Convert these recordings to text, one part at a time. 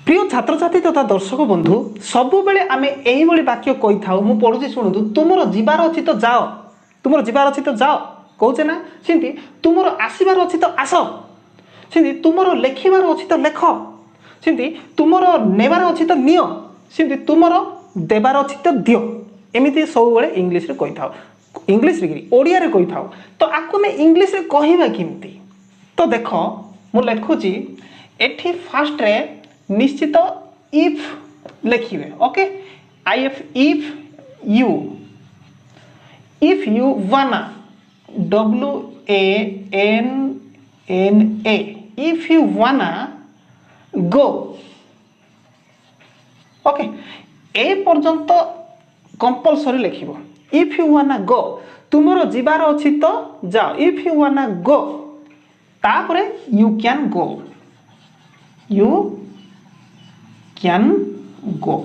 प्रिय छात्र छात्री तथा दर्शक बंधु सबु बेले आमे एही भली वाक्य कहि थाउ मु पढुची शुणुतु तुमरो जीवार अछि तो जाओ तुमरो जीवार अछि तो जाओ कहउचे ना सेंती तुमरो आसीबार अछि तो आस सेंती तुमरो लेखिबार अछि तो लेख सेंती तुमरो नेबार अछि तो नियो सेंती तुमरो देबार अछि तो दियो एमिति सब बेले इंग्लिश रे कहि थाउ इंग्लिश रे ओडिया रे कहि थाउ तो आकु में इंग्लिश रे कहिबा किमती तो देखो मु लेखुची एठी फास्ट रे निश्चित इफ लिखिए okay if you wanna WANNA if you wanna go okay ए पर्यंत कंपलसरी लिखिबो if you wanna go तुमरो जीवार अछि तो जाओ if you wanna go तापरे you can go can go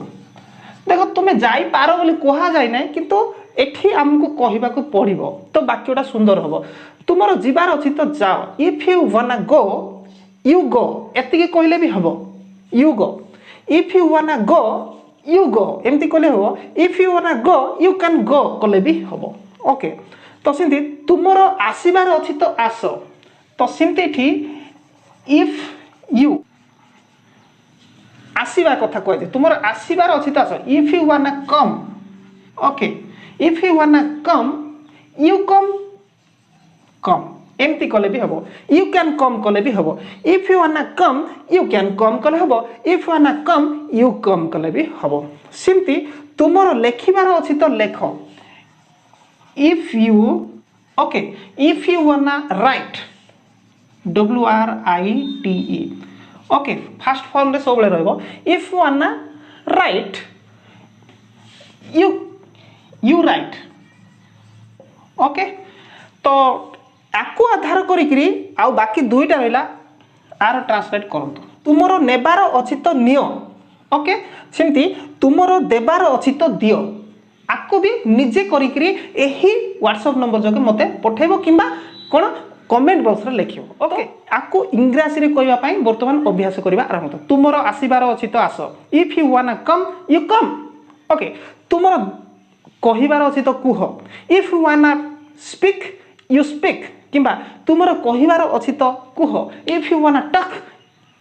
देखो तुम्हें जाई पारो बोली कहा जाय ना किंतु एठी हमको कहिबा को पड़िबो तो वाक्यटा सुंदर हबो तुमरो जीवार अछि तो जाओ if you wanna go you go एतिके कहले भी हबो you go if you wanna go you go एमती कहले हबो if you wanna go you can go कहले भी हबो ओके तो सिंती तुमरो आसीबार अछि तो आसो तो सिंती थी इफ यू आसीबा कथा कहते तुमर आसीबार अछि त आस if you wanna come okay if you wanna come you come एमती कले भी हबो यू कैन कम कले भी हबो if you wanna come you can come कले हबो इफ वांना कम यू कम कले भी हबो सिंती तुमर लेखिबार अछि त लेख if you okay if you वांना right WRITE okay fast form रे सब रहबो if you वांना right you right okay तो आकु आधार करिकरी आ बाकी दुईटा रहला आर ट्रांसलेट करंतु तुमरो नेबार अछि तो नियो ओके सेमती तुमरो देबार अछि तो दियो आकु भी निजे करिकरी एही व्हाट्सएप नंबर जके मते पठेबो किबा कोन कमेंट बॉक्स रे लिखियो ओके आकु इंग्लिश रे कहबा पई वर्तमान अभ्यास करबा आरंभ तुमरो आसीबार अछि तो आसो if you wanna come you come okay तुमरो कहिबार अछि तो कुह if you wanna speak you speak किबा तुमरो कहिबार अछि तो कुह if you wanna talk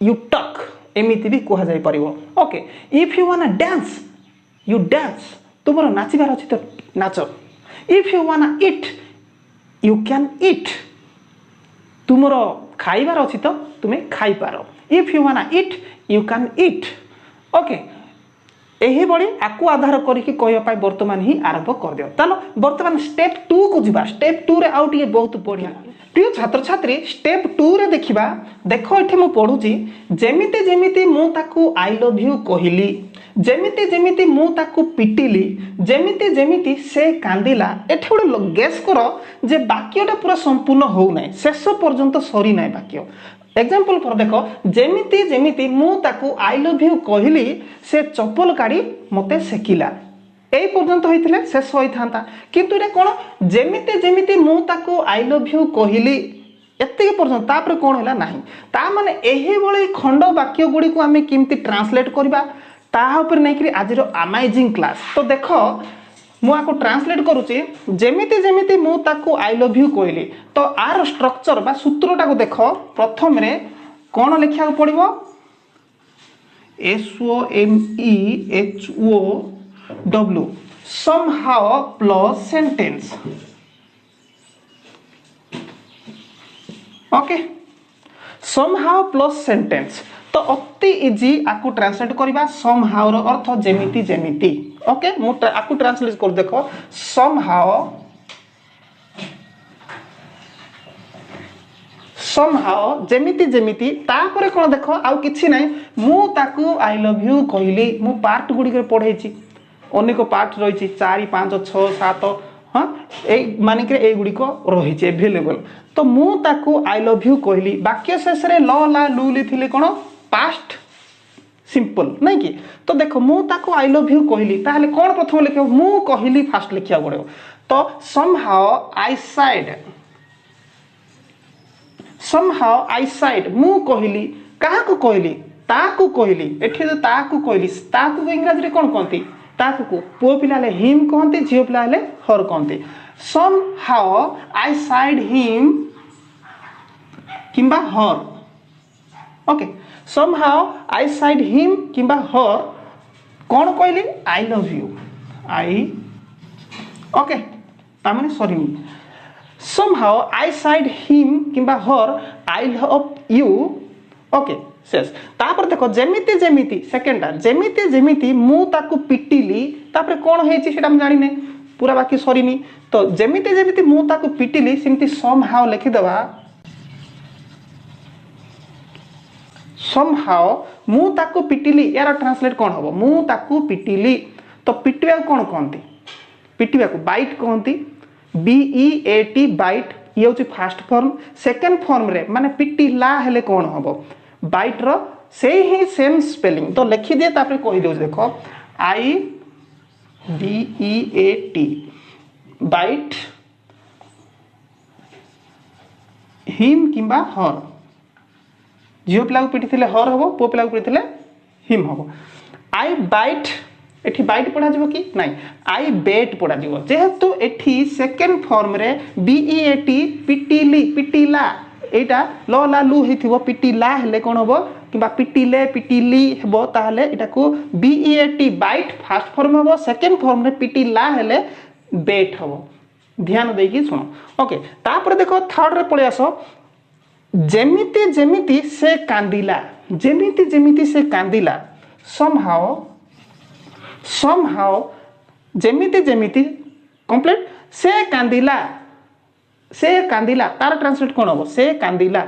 you talk एमिति भी कहा जाय परिबो okay if you wanna dance you dance तुमरो नाचिबार अछि तो नाचो if you wanna eat you can eat तुमरो खाइबार अछि तो तुमे खाइ पारो if you wanna eat you can eat okay एही बडी आकु आधार करिकि कहय पाई वर्तमान ही आरंभ कर दियो चलो वर्तमान स्टेप 2 को जिबा स्टेप 2 रे आउट ये बहुत बढ़िया प्रिय छात्र छात्री स्टेप 2 रे देखिबा देखो एठी मु पढुची जेमिति जेमिति मु ताकू आई लव यू कहिली जेमिति जेमिति मु ताकू पिटिली जेमिति जेमिति से कांदिला एठी गोटे गेस करो जे वाक्यटा पूरा संपूर्ण हो नै शेष पर्यंत सरी नै वाक्य एग्जांपल फॉर देखो जेमिति जेमिति मु ताकू आई लव यू कहिली से चप्पल काढी मते सेकिला एई पर्यंत होइथिले शेष होई थांता किंतु एटा कोन जेमिति जेमिति मु ताकू आई लव यू कहिली एत्ते पर्यंत तापर कोन होला नाही ता माने एही बळी खंड वाक्य गुडी को हमें किमती ट्रांसलेट करबा ता ऊपर नै कि आज रो अमेजिंग क्लास तो देखो मु आको ट्रांसलेट करूची जेमिति जेमिति मु ताकू आई लव यू कहली तो आर स्ट्रक्चर बा सूत्रटा को देखो प्रथम रे कोन लिखिया पड़िबो SOMEHOW somehow plus sentence okay somehow plus sentence तो अति इजी आकु ट्रांसलेट करबा somehow रो अर्थ जेमिति जेमिति ओके मु आकु ट्रांसलेट कर देखो somehow जेमिति जेमिति तापरे कोन देखो आउ किछि नै मु ताकू आई लव यू कहली मु पार्ट गुडी के पढैछि अनेक पार्ट रहिछि 4 5 6 7 हां ए माने कि ए गुडी को रहिछि अवेलेबल तो मु ताकू आई लव यू कहली वाक्य शेष रे ल ला लू ली थिले कोन पास्ट सिंपल नहीं कि तो देखो मु ताको आई लव यू कहली ताहले कोन प्रथम लिखियो मु कहली फास्ट लिखिया पड़ो तो somehow I said मु कहली काहा को कहली ताकू कहली एठी जो ताकू कहली ताकू को इंग्लिश रे कोन कहंती ताकू को पुओ पिला ले हिम कहंती झियो पिला ले हर कहंती somehow I said him किंबा her okay somehow I said him किंबा हर कौन कहली I love you I okay तामने sorry somehow I said him किंबा her I love you okay शेष तापर देखो जेमिति जेमिति सेकेंडा जेमिति जेमिति मु ताकू पिटिली तापर कौन हेची सेटा हम जानि नै पूरा बाकी सरीनी तो जेमिति जेमिति मु ताकू पिटिली सिमति somehow लिखि दबा somehow मु ताकू पिटिली यार ट्रांसलेट कौन हबो मु ताकू पिटिली तो पिटिया कौन कहंती पिटिया को बाइट कहंती BEAT बाइट ये होची फर्स्ट फॉर्म सेकंड फॉर्म रे माने पिटिला हेले कौन हबो बाइट रो से ही सेम स्पेलिंग तो लिखि दिए तापर कहि देउ देखो IBEAT बाइट हिम किंबा हर झियो पिला को पिटिथिले हर हबो पो पिला को पिटिथिले हिम हबो आई बाइट एठी बाइट पढ़ा जिवो कि नाही आई बेट पढ़ा जिवो जेहेतु एठी सेकंड फॉर्म रे BEAT पिटिली पिटिला एटा ल ला लु हेथिबो पिटिला हेले कोन हबो किबा पिटिले पिटिली हेबो ताहले एटा को BEAT बाइट फर्स्ट फॉर्म हबो सेकंड फॉर्म रे पिटिला हेले बेट हबो ध्यान देकी सुनो ओके तापर देखो थर्ड रे पळे आसो जेमिति जेमिति से कांदिला जेमिति जेमिति से कांदिला somehow जेमिति जेमिति कंप्लीट से कांदिला तार ट्रांसलेट कोन हो से कांदिला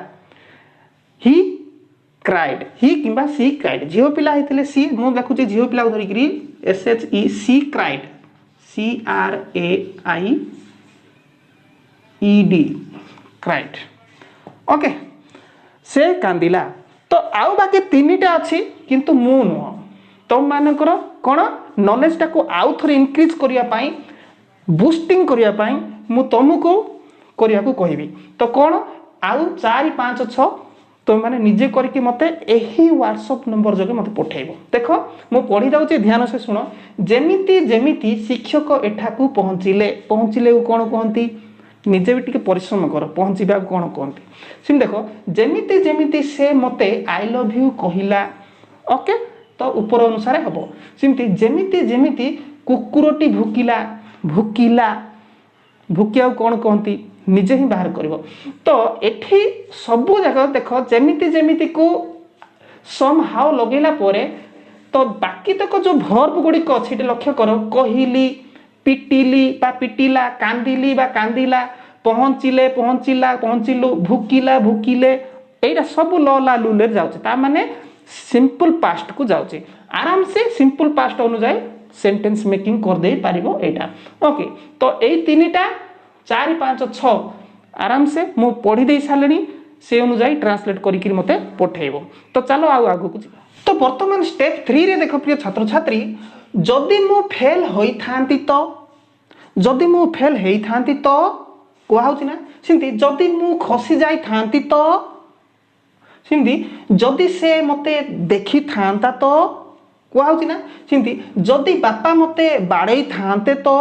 ही क्राइड ही किंबा सी क्राइड झियो पिला हेतले सी मु देखु जे झियो पिला धरि करी SHE she cried CRAIED cried okay से कांदिला तो आउ बाकी तीनटा अछि किंतु मु न तुम मानकर कोन नॉलेज टाको आउ थोर इंक्रीज करिया पाई बूस्टिंग करिया पाई मु तुमको करिया को कहबी तो कोन आउ 4 5 6 तुम माने निजे करके मते एही व्हाट्सएप नंबर जगे मते पठेइबो देखो मु पढी जाउची ध्यान से सुनो जेमिति जेमिति शिक्षक एठाकू पहुंचिले को कोन कहंती निजे भी टिके परिश्रम कर पहुंचीबा कोन कहंती सिम देखो जेमिति जेमिति से मते आई लव यू कहिला ओके तो ऊपर अनुसार हबो सिमती जेमिति जेमिति कुकुरटी भुकिला भुकिला भुकिया कोन कहंती निजे ही बाहर करबो तो एठी सब जगह देखो जेमिति जेमिति को somehow लगेला परे तो बाकी तक जो वर्ब गुडी को अछि लक्ष्य करो कहिली पिटिली बा पिटिला कांदिली बा कांदिला पहुंचिले पहुंचिला पहुंचिलु भुकिला भुकिले एटा सब ल ला लुले जाउची ता माने सिंपल पास्ट को जाउची आराम से सिंपल पास्ट अनुसार सेंटेंस मेकिंग कर दे पारिबो एटा ओके तो एई तीनटा 4 5 6 आराम से मु पढी दे सालनी से अनुसार ट्रांसलेट करी कि मते पठेइबो तो चलो आगु को तो वर्तमान स्टेप 3 रे देखो प्रिय छात्र छात्री जदि मु फेल होई थांती तो जदि मु फेल हेई थांती तो को हाउची ना सिंती जदि मु खसी जाई थांती तो सिंती जदि से मते देखि थांता तो को हाउची ना सिंती जदि बापा मते बाडै थांते तो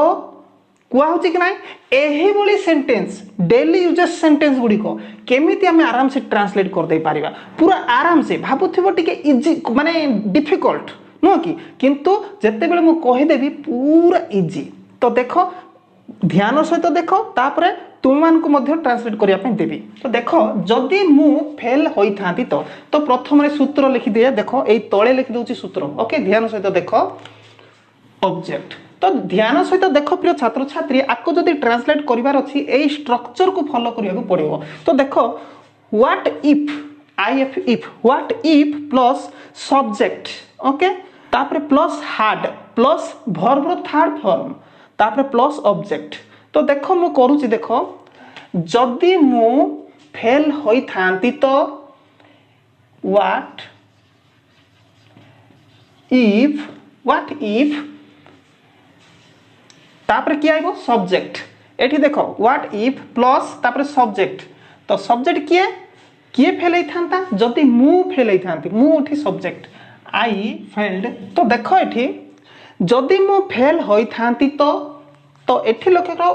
को हाउची कि नाही एही बोली सेंटेंस डेली यूजेस सेंटेंस गुडी को केमिति हमें आराम से ट्रांसलेट कर दे पारिबा पूरा आराम से भाबुथिबो टिके इजी माने डिफिकल्ट नो कि किंतु जत्ते बेले मु कहि देबी पूरा इजी तो देखो ध्यान सहित देखो तापरे तुम मान को मध्य ट्रांसलेट करिया पे देबी तो देखो जदि मु फेल होई थांती तो प्रथम रे सूत्र लिखि दिया देखो एई तळे लिखि दोची सूत्र ओके ध्यान सहित देखो ऑब्जेक्ट तो ध्यान सहित देखो प्रिय छात्र छात्री आको जदि ट्रांसलेट करिवार अछि एई स्ट्रक्चर को फॉलो करिया को पड़िबो तो देखो what if what if plus subject okay तापरे प्लस हार्ड प्लस वर्ब रो थर्ड फॉर्म तापरे प्लस ऑब्जेक्ट तो देखो मु करूची देखो जदि मु फेल होई थांती तो व्हाट इफ व्हाट इफ तापर किए आइबो सब्जेक्ट एठी देखो व्हाट इफ प्लस तापर सब्जेक्ट तो सब्जेक्ट किए किए फेल था जदि मु फेल था मु एठी सब्जेक्ट आई फेल्ड तो देखो एठी जदि मु फेल होई थांती तो एठी लक्ष्य करो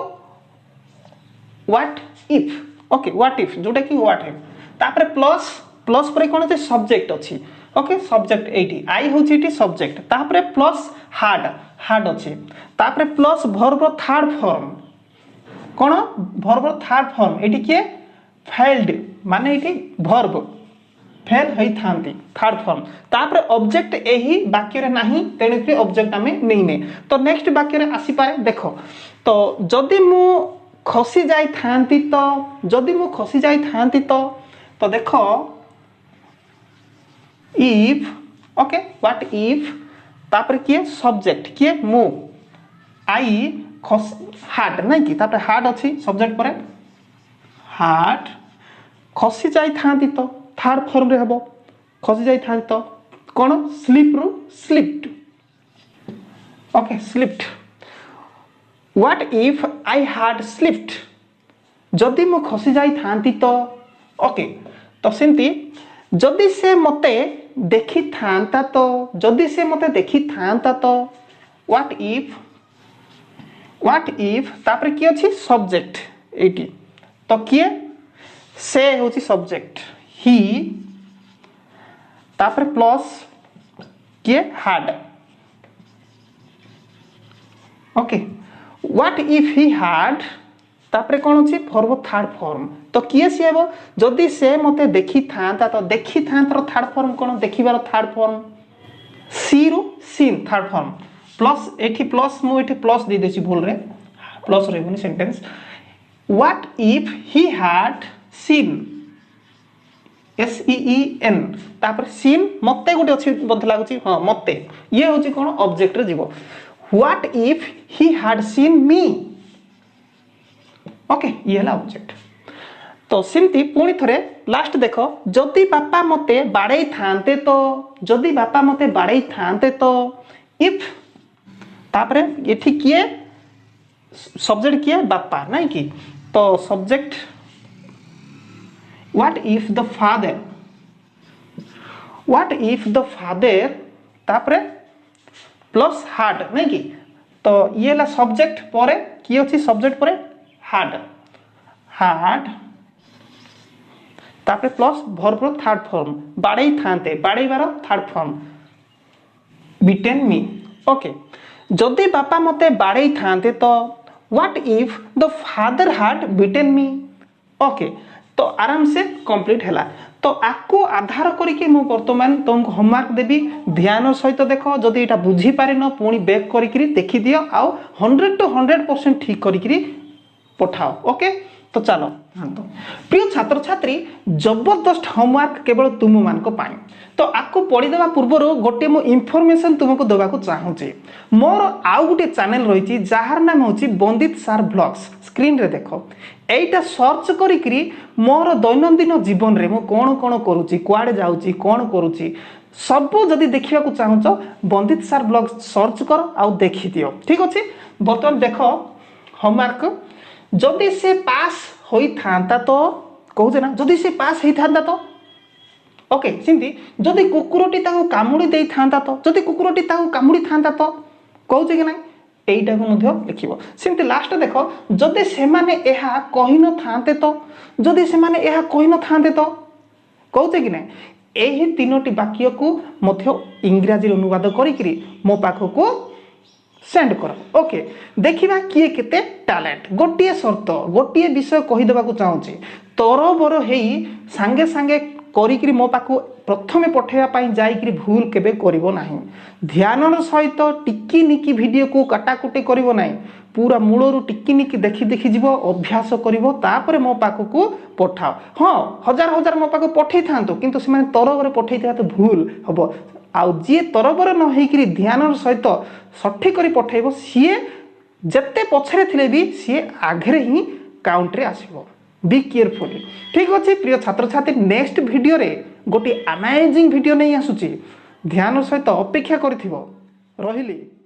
what if okay what if जोटा कि व्हाट इफ तापर प्लस प्लस पर कोन है सब्जेक्ट अछि ओके सब्जेक्ट एटी आई होची एटी सब्जेक्ट तापर प्लस हार्ड हार्ड अछि तापर प्लस वर्ब थर्ड फॉर्म कोन वर्ब थर्ड फॉर्म एटी के फेल्ड माने एटी वर्ब फेल होई थांती थर्ड फॉर्म तापर ऑब्जेक्ट एही वाक्य रे नाही तेनु कि ऑब्जेक्ट हमें नहीं ने तो नेक्स्ट वाक्य रे आसी पारे देखो तो जदि मु खसी जाई थांती तो जदि मु खसी जाई थांती तो देखो इफ ओके व्हाट इफ तापर किए सब्जेक्ट किए मु आई खस हार्ड नहीं कि तापर हार्ड अछि सब्जेक्ट पर हार्ड खसी जाई थांती तो थर्ड फॉर्म रे हबो खसी जाई थांती तो कोन स्लीप रु slipped okay slipped what if I hard slipped जदि मु खसी जाई थांती तो ओके तो सेंती जदि से मते देखि थांता तो जदि से मते देखि थांता तो व्हाट इफ तापर की अछि सब्जेक्ट एटी तो किए से होची सब्जेक्ट ही तापर प्लस किए hard okay what if he hard तापर कौन अच्छी वर्ब थर्ड फॉर्म तो किए सी हेबो जदि से मते देखि थांता तो देखि थांतार थर्ड फॉर्म कौन देखिबार थर्ड फॉर्म सी रु सीन थर्ड फॉर्म प्लस एठी प्लस मु एठी प्लस दे देछि भूल रे प्लस रहबनी sentence what if he had seen SEEN तापर सीन मते गुटे अछि बद लागुछि हां मते ये होछि कोन ऑब्जेक्ट रे जीवो what if he had scene me okay ये हला ऑब्जेक्ट तो सिंती पुणी थरे लास्ट देखो जदि बापा मते बाड़े थांते तो जदि बापा मते बाड़े थांते तो इफ तापरे एठी किए सब्जेक्ट किए बापा नहीं कि तो subject what if the father तापरे प्लस हार्ड नहीं कि तो ये ला सब्जेक्ट परे की अछि सब्जेक्ट परे हार्ड तापरे प्लस वर्ब थर्ड फॉर्म बाड़े थांते बाड़ेबार थर्ड फॉर्म बीटेन मी ओके जदि बापा मते बाड़े थांते तो what if the father had beaten me okay तो आराम से कंप्लीट हैला तो आको आधार करके मु वर्तमान तुमको होमवर्क देबी ध्यान सहित देखो जदि एटा बुझी पारे न पुणी बैक करिकरी देखि दियो आउ 100 to 100% ठीक करिकरी पठाओ ओके तो चलो तो प्रिय छात्र छात्री जबरदस्त होमवर्क केवल तुम मान को पाई तो आपको पढ़ी देवा पूर्व गोटे मु इनफॉरमेशन तुमको देवा को चाहूची मोर आउ गोटे चैनल रही जार नाम होची बंदित सार ब्लॉग्स स्क्रीन रे देखो एटा सर्च करिकरी मोर दैनंदिन जीवन रे मु कोन कोन करूची कुआडे जाउची कोन करूची सब जदि देखिया को चाहूचो बंदित सार ब्लॉग सर्च कर आउ देखि दियो ठीक अछि बर्तमान देखो होमवर्क जदि से पास होई थांता तो कहूचे ना जदि से पास होई थांता तो ओके सिंती जदि कुकुरटी ताको कामुडी देई थांता तो जदि कुकुरटी ताको कामुडी थांता तो कहूचे कि ना एइटा को मध्य लिखिबो सिंती लास्ट देखो जदि से माने एहा कहि न थांते तो जदि से माने एहा कहि न थांते तो कहूचे कि ना एही तीनोटी वाक्य को मध्य इंग्रजी अनुवाद करिकरी मो पाखो को सेंड कर ओके देखिबा किए केते टैलेंट गोटिए शर्त गोटिए विषय कहि देबा को चाहूची तरबर हेई संगे संगे करिकरी मो पाखु प्रथमे पठेया पाई जाईकरी भूल केबे करिवो नाही ध्यानर सहित टिक्की निकी वीडियो को काटाकुटी करिवो नाही पूरा मूलरू टिक्की निकी देखि देखि जीवो अभ्यास करिवो तापरे मो पाखु को पठाओ हां हजार हजार मो पाखु पठै थांतो किंतु से माने तरबरे पठै था तो भूल हबो आउ जी तरबर न हेकरी ध्यानर सहित सठिक करी पठैबो सीए जत्ते पछरे थिले भी सीए आगरे ही काउंट रे आसीबो बी केयरफुली ठीक अछि प्रिय छात्र छात्री नेक्स्ट वीडियो रे गोटी अमेजिंग वीडियो नै आसुची ଧ୍ୟାନ ସହିତ ଅପେକ୍ଷା କରିଥିବ। ରହିଲି।